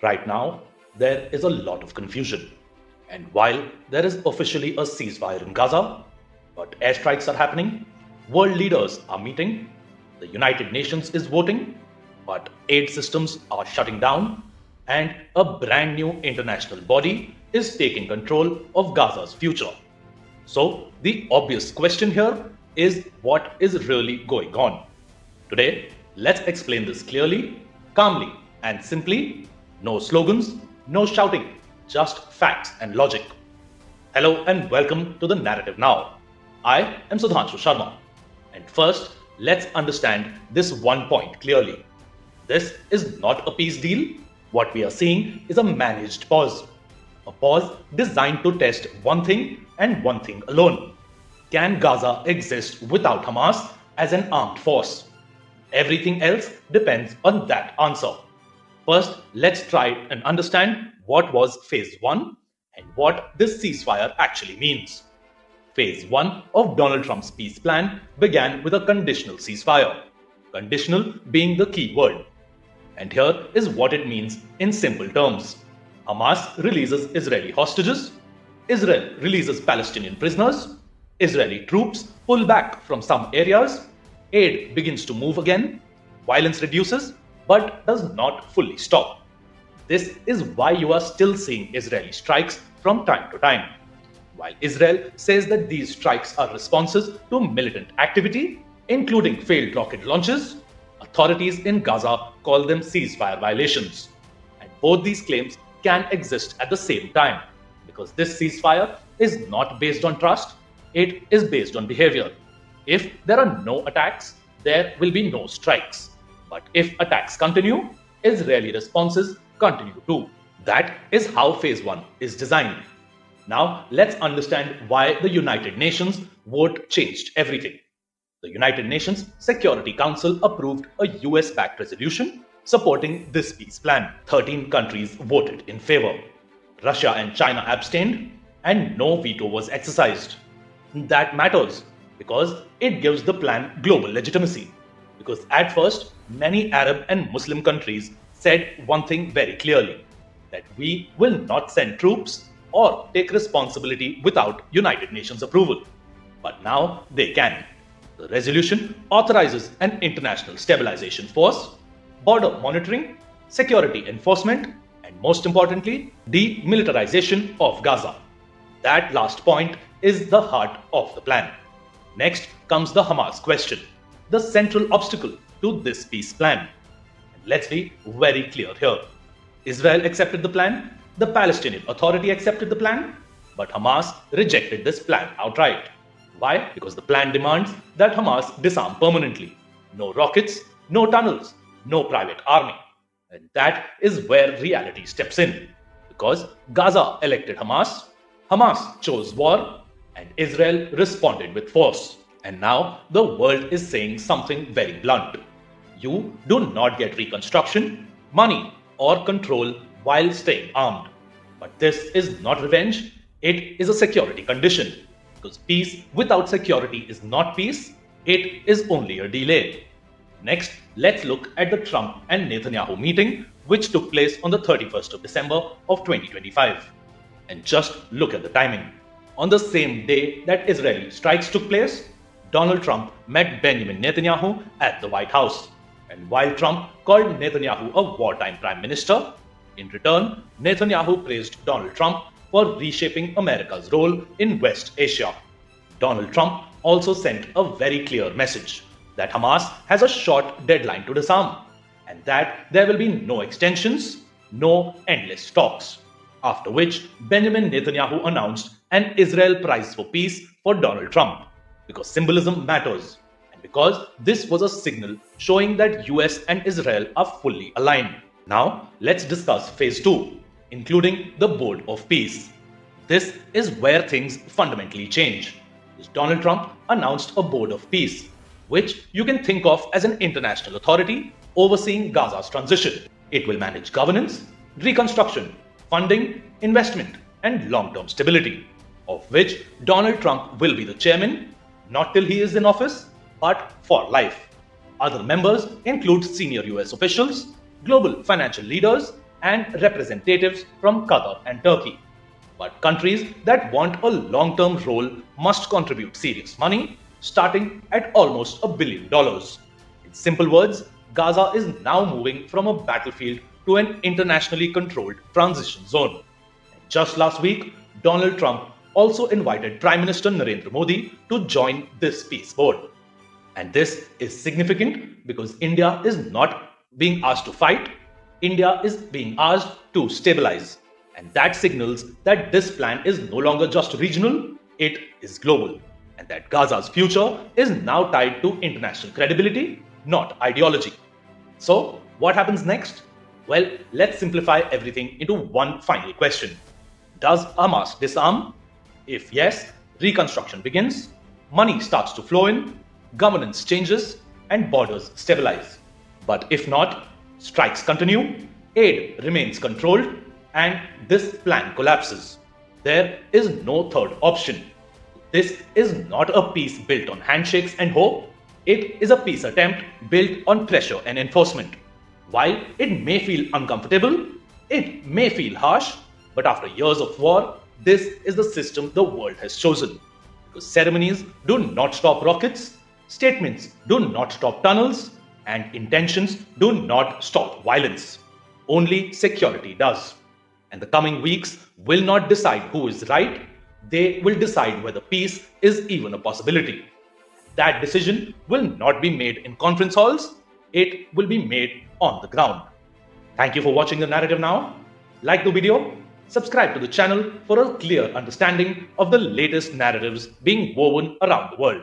Right now, there is a lot of confusion. And while there is officially a ceasefire in Gaza, but airstrikes are happening, world leaders are meeting, the United Nations is voting, but aid systems are shutting down, and a brand new international body is taking control of Gaza's future. So, the obvious question here is what is really going on? Today, let's explain this clearly, calmly, and simply. No slogans, no shouting, just facts and logic. Hello and welcome to the Narrative Now. I am Sudhanshu Sharma. And first, let's understand this one point clearly. This is not a peace deal. What we are seeing is a managed pause. A pause designed to test one thing and one thing alone. Can Gaza exist without Hamas as an armed force? Everything else depends on that answer. First, let's try and understand what was phase 1 and what this ceasefire actually means. Phase 1 of Donald Trump's peace plan began with a conditional ceasefire, conditional being the key word. And here is what it means in simple terms. Hamas releases Israeli hostages, Israel releases Palestinian prisoners, Israeli troops pull back from some areas, aid begins to move again, violence reduces but does not fully stop. This is why you are still seeing Israeli strikes from time to time. While Israel says that these strikes are responses to militant activity, including failed rocket launches, authorities in Gaza call them ceasefire violations. And both these claims can exist at the same time because this ceasefire is not based on trust, it is based on behavior. If there are no attacks, there will be no strikes. But if attacks continue, Israeli responses continue too. That is how phase 1 is designed. Now let's understand why the United Nations vote changed everything. The United Nations Security Council approved a US backed resolution supporting this peace plan. 13 countries voted in favor. Russia and China abstained, and no veto was exercised. That matters because it gives the plan global legitimacy. Because at first, many Arab and Muslim countries said one thing very clearly that we will not send troops or take responsibility without United Nations approval. But now they can. The resolution authorizes an international stabilisation force, border monitoring, security enforcement, and most importantly, demilitarization of Gaza. That last point is the heart of the plan. Next comes the Hamas question, the central obstacle to this peace plan. And let's be very clear here. Israel accepted the plan, the Palestinian Authority accepted the plan, but Hamas rejected this plan outright. Why? Because the plan demands that Hamas disarm permanently. No rockets, no tunnels, no private army. And that is where reality steps in. Because Gaza elected Hamas, Hamas chose war, and Israel responded with force. And now the world is saying something very blunt. You do not get reconstruction, money, or control while staying armed. But this is not revenge, it is a security condition. Because peace without security is not peace, it is only a delay. Next, let's look at the Trump and Netanyahu meeting, which took place on the 31st of December of 2025. And just look at the timing. On the same day that Israeli strikes took place, Donald Trump met Benjamin Netanyahu at the White House. And while Trump called Netanyahu a wartime prime minister, in return, Netanyahu praised Donald Trump for reshaping America's role in West Asia. Donald Trump also sent a very clear message that Hamas has a short deadline to disarm and that there will be no extensions, no endless talks. After which, Benjamin Netanyahu announced an Israel Prize for Peace for Donald Trump because symbolism matters and because this was a signal showing that US and Israel are fully aligned. Now, let's discuss phase 2, including the Board of Peace. This is where things fundamentally change. Donald Trump announced a Board of Peace, which you can think of as an international authority overseeing Gaza's transition. It will manage governance, reconstruction, funding, investment, and long-term stability, of which Donald Trump will be the chairman, not till he is in office, but for life. Other members include senior US officials, global financial leaders, and representatives from Qatar and Turkey. But countries that want a long term role must contribute serious money, starting at almost $1 billion. In simple words, Gaza is now moving from a battlefield to an internationally controlled transition zone. Just last week, Donald Trump also invited Prime Minister Narendra Modi to join this peace board. And this is significant because India is not being asked to fight, India is being asked to stabilize. And that signals that this plan is no longer just regional, it is global. And that Gaza's future is now tied to international credibility, not ideology. So, what happens next? Well, let's simplify everything into one final question. Does Hamas disarm? If yes, reconstruction begins, money starts to flow in, governance changes, and borders stabilize. But if not, strikes continue, aid remains controlled, and this plan collapses. There is no third option. This is not a peace built on handshakes and hope. It is a peace attempt built on pressure and enforcement. While it may feel uncomfortable, it may feel harsh, but after years of war, this is the system the world has chosen. Because ceremonies do not stop rockets, statements do not stop tunnels, and intentions do not stop violence. Only security does. And the coming weeks will not decide who is right, they will decide whether peace is even a possibility. That decision will not be made in conference halls, it will be made on the ground. Thank you for watching the narrative now. Like the video, subscribe to the channel for a clear understanding of the latest narratives being woven around the world.